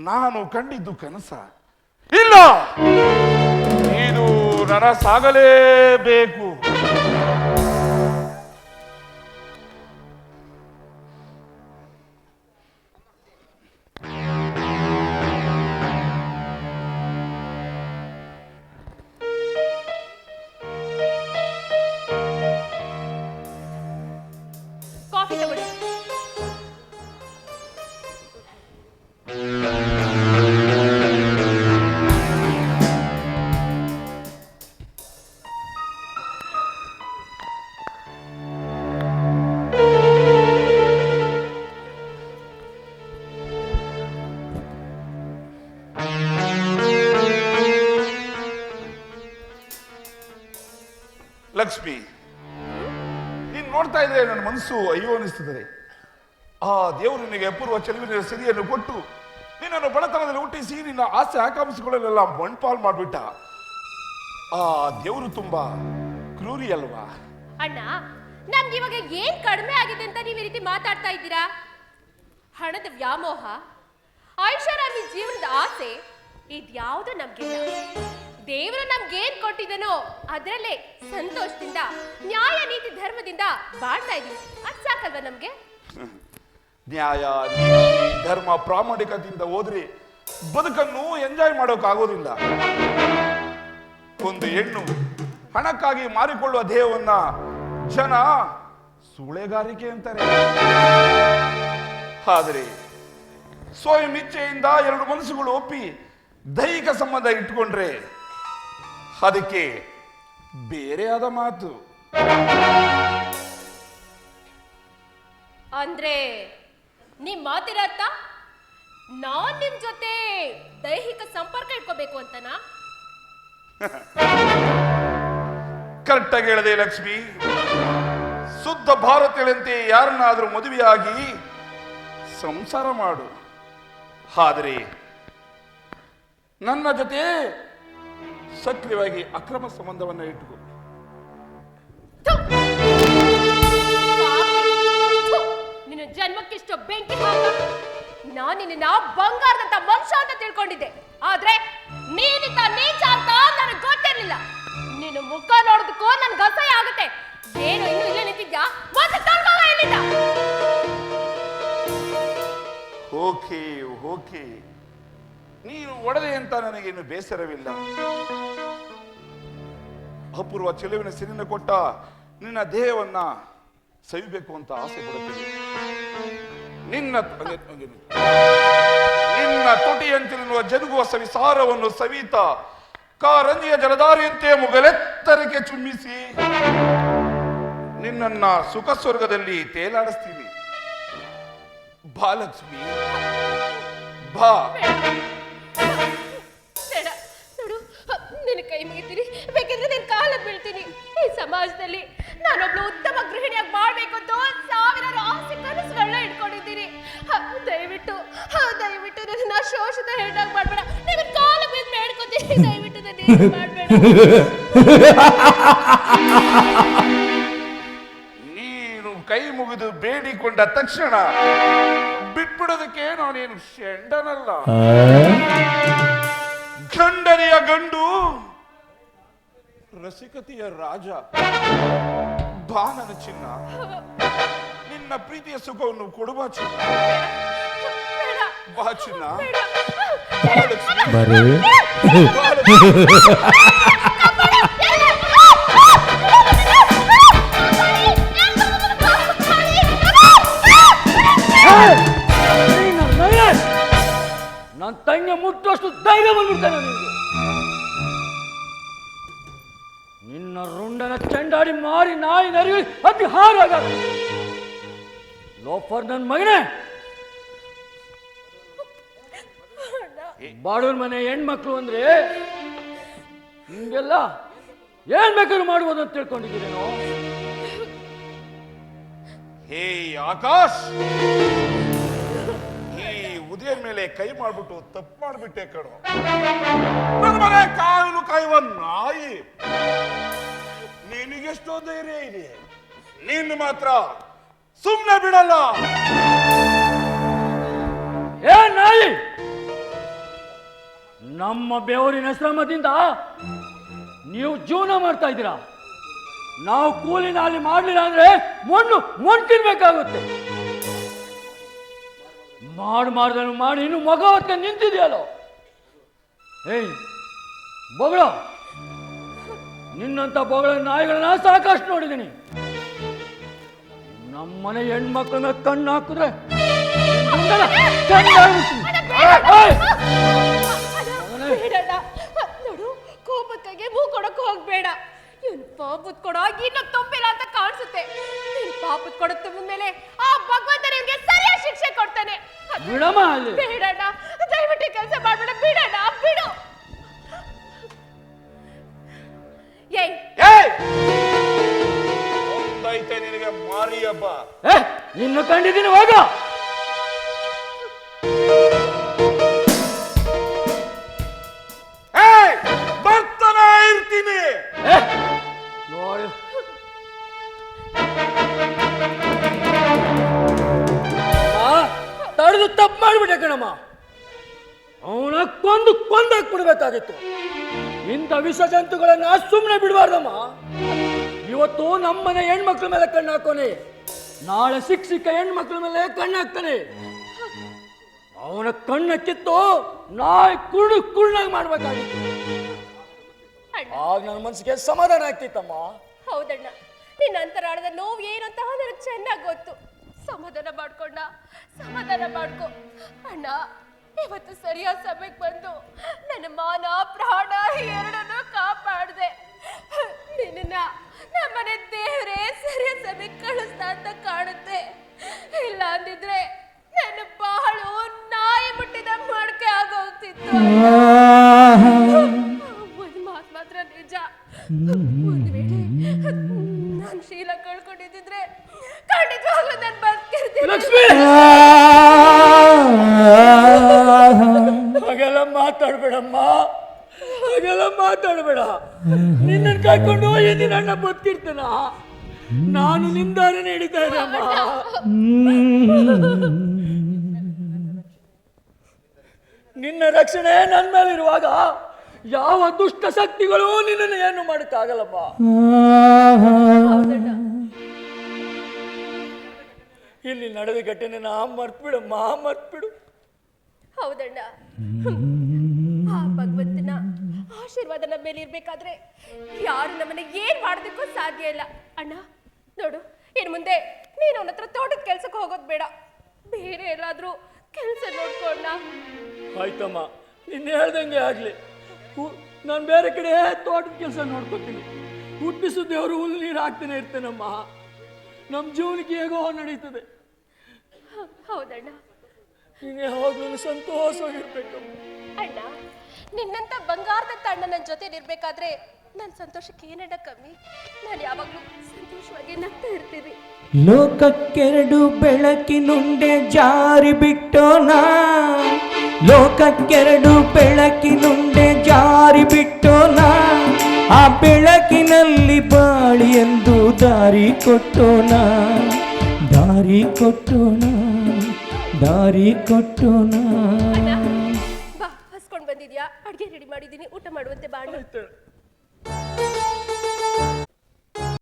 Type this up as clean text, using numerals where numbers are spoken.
ನಾನು ಕಂಡಿದ್ದು ಕನಸ ಇಲ್ಲ, ಇದು ನನಸಾಗಲೇಬೇಕು. ಕಾಫಿ ತಗೊಳ್ಳಿ. ಲಕ್ಷ್ಮಿ, ನೀನ್ ನೋಡ್ತಾ ಇದ್ರೆ ನನ್ನ ಮನಸ್ಸು ಅಯ್ಯೋ ಅನಿಸ್ತದೆ. ಆ ದೇವರು ನಿನಗೆ ಅಪೂರ್ವ ಚೆಲುವಿನ ಸಿರಿಯನ್ನು ಕೊಟ್ಟು ನಿನ್ನನ್ನು ಬಡತನದಲ್ಲಿ ಹುಟ್ಟಿಸಿ ನಿನ್ನ ಆಸೆ ಆಕಾಂಕ್ಷೆಗಳನ್ನೆಲ್ಲ ಮಣ್ಪಾಲ್ ಮಾಡ್ಬಿಟ್ಟ. ಆ ದೇವರು ತುಂಬಾ ಕ್ರೂರಿ ಅಲ್ವಾ? ಅಣ್ಣ, ನಮ್ಗೆ ಇವಾಗ ಏನ್ ಕಡಿಮೆ ಆಗಿದೆ ಅಂತ ನೀವು ಈ ರೀತಿ ಮಾತಾಡ್ತಾ ಇದ್ದೀರಾ? ಹಣದ ವ್ಯಾಮೋಹ, ಐಷಾರಾಮಿ ಜೀವನದ ಆಸೆ ಇದ್ಯಾವುದು ನಮ್ಗಿಲ್ಲ. ದೇವರು ನಮ್ಗೇನ್ ಕೊಟ್ಟಿದನೋ ಅದರಲ್ಲೇ ಸಂತೋಷದಿಂದ ನ್ಯಾಯ ನೀತಿ ಧರ್ಮದಿಂದ ಬಾಳ್ತಾ ಇದೀವಿ. ಅದ್ ಸಾಕಲ್ವಾ ನಮ್ಗೆ? ನ್ಯಾಯ ನೀತಿ ಧರ್ಮ ಪ್ರಾಮಾಣಿಕತೆಯಿಂದ ಹೋದ್ರೆ ಬದುಕನ್ನು ಎಂಜಾಯ್ ಮಾಡೋಕ್ಕಾಗೋದಿಲ್ಲ. ಒಂದು ಹೆಣ್ಣು ಹಣಕ್ಕಾಗಿ ಮಾರಿಕೊಳ್ಳುವ ದೇಹವನ್ನ ಜನ ಸೂಳೆಗಾರಿಕೆ ಅಂತಾರೆ. ಆದರೆ ಸ್ವಯಂ ಇಚ್ಛೆಯಿಂದ ಎರಡು ಮನಸ್ಸುಗಳು ಒಪ್ಪಿ ದೈಹಿಕ ಸಂಬಂಧ ಇಟ್ಕೊಂಡ್ರೆ ಅದಕ್ಕೆ ಬೇರೆ ಆದ ಮಾತು. ಅಂದ್ರೆ ನಿಮ್ ಮಾತಿರತ್ತ ನಾನ್ ನಿಮ್ ಜೊತೆ ದೈಹಿಕ ಸಂಪರ್ಕ ಇಟ್ಕೋಬೇಕು ಅಂತನಾ? ಕರೆಕ್ಟಾಗಿ ಹೇಳಿದೆ ಲಕ್ಷ್ಮಿ. ಶುದ್ಧ ಭಾರತೀಯರಂತೆ ಯಾರನ್ನಾದ್ರೂ ಮದುವೆಯಾಗಿ ಸಂಸಾರ ಮಾಡು. ಆದರೆ ನನ್ನ ಜೊತೆ ಸಕ್ರಿಯವಾಗಿ ಅಕ್ರಮ ಸಂಬಂಧವನ್ನ ಇಟ್ಟುಕೋ. ನಿನ್ನ ಜನ್ಮಕ್ಕಿಷ್ಟು ಬೆಂಕಿ ಹಾಕ. ನಾನು ನಿನ್ನ ಬಂಗಾರದಂತ ಮನುಷ್ಯ ಅಂತ ತಿಳ್ಕೊಂಡಿದ್ದೆ, ಆದ್ರೆ ನೀನಿಂತ ನೀಚ ಅಂತ ನನಗೆ ಗೊತ್ತಿರ್ಲಿಲ್ಲ. ನಿನ್ನ ಮುಖ ನೋಡೋದಕ್ಕೂ ನನ್ಗೆ ಅಸಹ್ಯ ಆಗುತ್ತೆ. ಏನು ಇನ್ನು ಇಲ್ಲೇ ನಿಂತಿದ್ಯಾ? ಮತ್ತೆ ತೊಳ್ಕೊಳ್ಳೋ ಇಲ್ಲಿಂದ. ಓಕೆ ಓಕೆ, ನೀನು ಒಡೆದೆ ಅಂತ ನನಗೇನು ಬೇಸರವಿಲ್ಲ. ಅಪೂರ್ವ ಚೆಲುವಿನ ಸಿರಿನ ಕೊಟ್ಟ ನಿನ್ನ ದೇಹವನ್ನ ಸವಿಬೇಕು ಅಂತ ಆಸೆ ಪಡುತ್ತೇನೆ. ನಿನ್ನ ತೊಟಿಯಂತಿರುವ ಜರುಗುವ ಸವಿಸಾರವನ್ನು ಸವಿತ ಕಾರಂಜಿಯ ಜಲಧಾರಿಯಂತೆ ಮುಗಲೆತ್ತರಕ್ಕೆ ಚುಮ್ಮಿಸಿ ನಿನ್ನನ್ನ ಸುಖ ಸ್ವರ್ಗದಲ್ಲಿ ತೇಲಾಡಿಸ್ತೀನಿ. ಬಾ ಲಕ್ಷ್ಮಿ, ಬಾ. ನೋಡು, ನಿನ್ನ ಕೈ ಮುಗಿತೀನಿ, ಬೇಕಿದ್ರೆ ನಿನ್ನ ಕಾಲ ಬೀಳ್ತೀನಿ. ಈ ಸಮಾಜದಲ್ಲಿ ನಾನೊಬ್ಳು ಉತ್ತಮ ಗೃಹಿಣಿಯಾಗಿ ಮಾಡ್ಬೇಕು ಅಂತ ಸಾವಿರಾರು ಆಸೆ ಕನಸುಗಳನ್ನ ಇಟ್ಕೊಂಡಿದ್ದೀನಿ. ದಯವಿಟ್ಟು ದಯವಿಟ್ಟು ನನ್ನ ಶೋಷಿತ ಹೆಣ್ಣಾಗಿ ಮಾಡ್ಬೇಡ. ನಿನ್ನ ಕಾಲ ಬಿದ್ದು ಬೇಡ್ಕೊತೀನಿ, ದಯವಿಟ್ಟು ನನ್ನ ಮಾಡ್ಬೇಡ. ನೀನು ಕೈ ಮುಗಿದು ಬೇಡಿಕೊಂಡ ತಕ್ಷಣ ಬಿಟ್ಬಿಡೋದಕ್ಕೆ ನಾನೇನು ಶೆಂಡನಲ್ಲ. ಗಂಡನೆಯ ಗಂಡು, ರಸಿಕತೆಯ ರಾಜ. ಬಾ ನನ್ನ ಚಿನ್ನ, ನಿನ್ನ ಪ್ರೀತಿಯ ಸುಖವನ್ನು ಕೊಡುವ ಚಿನ್ನ. ಬಾ ಚಿನ್ನ, ಬಾ ಲಕ್ಷ್ಮಿ. ಬಾ ನನ್ನ ತಂಗಿ ಮುಟ್ಟುವಷ್ಟು ಧೈರ್ಯ ಬಂದ್ಬಿಡ್ತಾನೆ ನಿನಗೆ. ನಿನ್ನ ರುಂಡನ ಚೆಂಡಾಡಿ ಮಾರಿ ನಾಯಿ ನರಿಗಳು ಅತಿ ಹಾರಾಗ ಲೋಫರ್ ನನ್ನ ಮಗನೇ. ಬಾಡೂರ್ ಮನೆ ಹೆಣ್ಮಕ್ಳು ಅಂದ್ರೆ ನಿಮ್ಗೆಲ್ಲ ಏನ್ ಬೇಕಾದ್ರೂ ಮಾಡುವುದು ಅಂತ ತಿಳ್ಕೊಂಡಿದ್ದೀರೇನೋ? ಹೇ ಆಕಾಶ್, ಉದಯ ಮೇಲೆ ಕೈ ಮಾಡ್ಬಿಟ್ಟು ತಪ್ಪು ಮಾಡ್ಬಿಟ್ಟೆ ಕಣೋ. ನನ್ನ ಮನೆ ಕಾಯಲು ಕಾಯುವ ನಾಯಿ. ನಿನಗೆಷ್ಟೋ ಧೈರ್ಯ ಇದೆ, ನೀನು ಮಾತ್ರ ಸುಮ್ಮನೆ ಬಿಡಲ್ಲ. ಏ ನಾಯಿ, ನಮ್ಮ ಬೆವರಿನ ಶ್ರಮದಿಂದ ನೀವು ಜೀವನ ಮಾಡ್ತಾ ಇದ್ದೀರಾ. ನಾವು ಕೂಲಿ ನಾಲಿ ಮಾಡಲಿಲ್ಲ ಅಂದ್ರೆ ಮಣ್ಣು ತಿನ್ಬೇಕಾಗುತ್ತೆ. ಮಾಡ್ದನು ಮಾಡಿ ಇನ್ನು ಮಗ ಹೊತ್ತ ನಿಂತಿದೆಯಲ್ಲೋ. ಏಯ್ ಬೊಗಳ, ನಿನ್ನಂತ ಬೊಗಳ ನಾಯಿಗಳನ್ನ ಸಾಕಷ್ಟು ನೋಡಿದ್ದೀನಿ. ನಮ್ಮನೆ ಹೆಣ್ಮಕ್ಳ ಮೇಲೆ ಕಣ್ಣು ಹಾಕಿದ್ರೆ ನೋಡು, ಕೋಪಕ್ಕಾಗೆ ಮೂ ಕೊಡಕ್ ಹೋಗ್ಬೇಡ. ಇವನು ಪಾಪದ ಕೊಡೋ ಇನ್ನು ತುಂಬಿಲ್ಲ ಅಂತ ಕಾಣಿಸುತ್ತೆ. ನೀನು ಪಾಪದ ಕೊಡ ತುಂಬ ಮೇಲೆ ಆ ಭಗವಂತ ನಿಮ್ಗೆ ಸರಿಯಾದ ಶಿಕ್ಷೆ ಕೊಡ್ತಾನೆ. ಬಿಡಮ್ಮ ಅಲ್ಲಿ. ಬೇಡಣ್ಣ, ದಯವಿಟ್ಟು ಕೆಲಸ ಮಾಡ್ಬೇಡ, ಬಿಡಣ್ಣ, ಬಿಡು. ಏಯ್ ಒಂದೈತೆ ನಿನಗೆ ಮಾರಿ ಹಬ್ಬ. ಇನ್ನು ಕಂಡಿದ್ದೀನಿ, ಹೋಗ. ಬರ್ತಾನೆ ಇರ್ತೀನಿ. ನೋಡಿ, ತಡೆದು ತಪ್ಪು ಮಾಡಿಬಿಟ್ಟೆ ಕಣಮ್ಮ. ಅವನ ಕೊಂದಾಕ್ಬಿಡ್ಬೇಕಾಗಿತ್ತು. ಇಂಥ ವಿಷ ಜಂತುಗಳನ್ನ ಸುಮ್ಮನೆ ಬಿಡಬಾರ್ದಮ್ಮ. ಇವತ್ತು ನಮ್ಮನೆ ಹೆಣ್ಮಕ್ಳ ಮೇಲೆ ಕಣ್ಣು ಹಾಕೋನೆ, ನಾಳೆ ಶಿಕ್ಷಕ ಹೆಣ್ಮಕ್ಳ ಮೇಲೆ ಕಣ್ಣು ಹಾಕ್ತಾನೆ. ಅವನ ಕಣ್ಣ ಕಿತ್ತು ನಾಯಿ ಕುರುಡಾಗಿ ಮಾಡ್ಬೇಕಾಗಿತ್ತು. ಆಗ ನನ್ನ ಮನಸ್ಸಿಗೆ ಸಮಾಧಾನ ಆಗ್ತಿತ್ತಮ್ಮ. ಹೌದಣ್ಣ, ನಿನ್ನ ಅಂತರಾಳದ ನೋವು ಏನು ಅಂತ ನನಗೆ ಚೆನ್ನಾಗಿ ಗೊತ್ತು. ಸಮಾಧಾನ ಮಾಡ್ಕೊ ಅಣ್ಣ. ಇವತ್ತು ಸರಿಯಾದ ಸಮಯಕ್ಕೆ ಬಂದು ನನ್ನ ಮಾನ ಪ್ರಾಣ ಎರಡನ್ನೂ ಕಾಪಾಡಿದೆ. ನಿನ್ನ ನಮ್ಮನೆ ದೇವರೇ ಸರಿಯಾದ ಸಮಯಕ್ಕೆ ಕಳಿಸ್ತಾ ಅಂತ ಕಾಣುತ್ತೆ. ಇಲ್ಲ ಅಂದಿದ್ರೆ ನನ್ನ ಬಾಳು ನಾಯಿ ಮುಟ್ಟಿದ ಮಡಕೆ ಆಗೋಗ್ತಿತ್ತು. ಒಂದು ಮಾತು ಮಾತ್ರ ನಿಜ, ಒಂದು ವೇಳೆ ನಾನು ಶೀಲ ಕಳ್ಕೊಂಡಿದ್ದಿದ್ರೆ ಖಂಡಿತವಾಗ್ಲೂ ನಾನು ಬದುಕಿರ್ತೀನಿ. ಹಾಗೆಲ್ಲ ಮಾತಾಡ್ಬೇಡಮ್ಮ, ಹಾಗೆಲ್ಲ ಮಾತಾಡ್ಬೇಡ. ನಿನ್ನ ಕಾಯ್ಕೊಂಡು ಏನಿನ ಅಣ್ಣ ಬದುಕಿರ್ತಾನ. ನಾನು ನಿಂದಾನೆ ನಡೀತಾ ಇದ್ದಮ್ಮ. ನಿನ್ನ ರಕ್ಷಣೆ ನನ್ನ ಮೇಲೆ ಇರುವಾಗ ಯಾವ ದುಷ್ಟ ಶಕ್ತಿಗಳು ನಿನ್ನನ್ನು ಏನು ಮಾಡಕ್ಕಾಗಲ್ಲಮ್ಮ. ಇಲ್ಲಿ ನಡೆದ ಘಟನೆ ಮರ್ತ್ಬಿಡಮ್ಮ, ಮರ್ತ್ಬಿಡು. ಹೌದಣ್ಣ, ಆ ಭಗವಂತನ ಆಶೀರ್ವಾದ ನಮ್ಮ ಮೇಲೆ ಇರ್ಬೇಕಾದ್ರೆ ಯಾರು ನಮ್ಮನ್ನ ಏನ್ ಮಾಡೋದಕ್ಕೂ ಸಾಧ್ಯ ಇಲ್ಲ. ಅಣ್ಣ ನೋಡು, ಇನ್ ಮುಂದೆ ನೀನು ಅವನ ಹತ್ರ ತೋಟದ ಕೆಲ್ಸಕ್ಕೆ ಹೋಗೋದು ಬೇಡ, ಬೇರೆ ಎಲ್ಲಾದ್ರೂ ಕೆಲಸ ನೋಡ್ಕೊಂಡ. ಆಯ್ತಮ್ಮ, ನಿನ್ನೆ ಹೇಳ್ದಂಗೆ ಆಗ್ಲಿ. ನಾನು ಬೇರೆ ಕಡೆ ತೋಟದ ಕೆಲಸ ನೋಡ್ಕೊತೀನಿ. ಹುಟ್ಟಿಸು ದೇವರು ಹುಲ್ಲು ನೀರು ಹಾಕ್ತಾನೆ ಇರ್ತೇನಮ್ಮ. ನಮ್ಮ ಜೀವನಕ್ಕೆ ಹೇಗೋ ನಡೀತದೆ. ಹೌದಣ್ಣ, ನೀನು ಯಾವಾಗಲೂ ಸಂತೋಷವಾಗಿರ್ಬೇಕಮ್ಮ. ಅಣ್ಣ, ನಿನ್ನಂತ ಬಂಗಾರದ ತಣ್ಣ ನನ್ನ ಜೊತೆ ಇರ್ಬೇಕಾದ್ರೆ ನನ್ನ ಸಂತೋಷಕ್ಕೆ ಏನಣ್ಣ ಕಮ್ಮಿ? ನಾನು ಯಾವಾಗಲೂ ಸಂತೋಷವಾಗಿ ನಗ್ತಾ ಇರ್ತೀನಿ. ಲೋಕಕ್ಕೆರಡು ಬೆಳಕಿನುಂಡೆ ಜಾರಿ ಬಿಟ್ಟೋಣ, ಲೋಕಕ್ಕೆರಡು ಬೆಳಕಿನುಂಡೆ ಜಾರಿ ಬಿಟ್ಟೋಣ. ಆ ಬೆಳಕಿನಲ್ಲಿ ಬಾಳಿ ಎಂದು ದಾರಿ ಕೊಟ್ಟೋಣ, ದಾರಿ ಕೊಟ್ಟೋಣ, ದಾರಿ ಕೊಟ್ಟೋಣ. ಬಾ, ಹಸ್ಕೊಂಡು ಬಂದಿದ್ಯಾ? ಅಡ್ಗೆ ರೆಡಿ ಮಾಡಿದ್ದೀನಿ, ಊಟ ಮಾಡುವಂತೆ ಬಾ.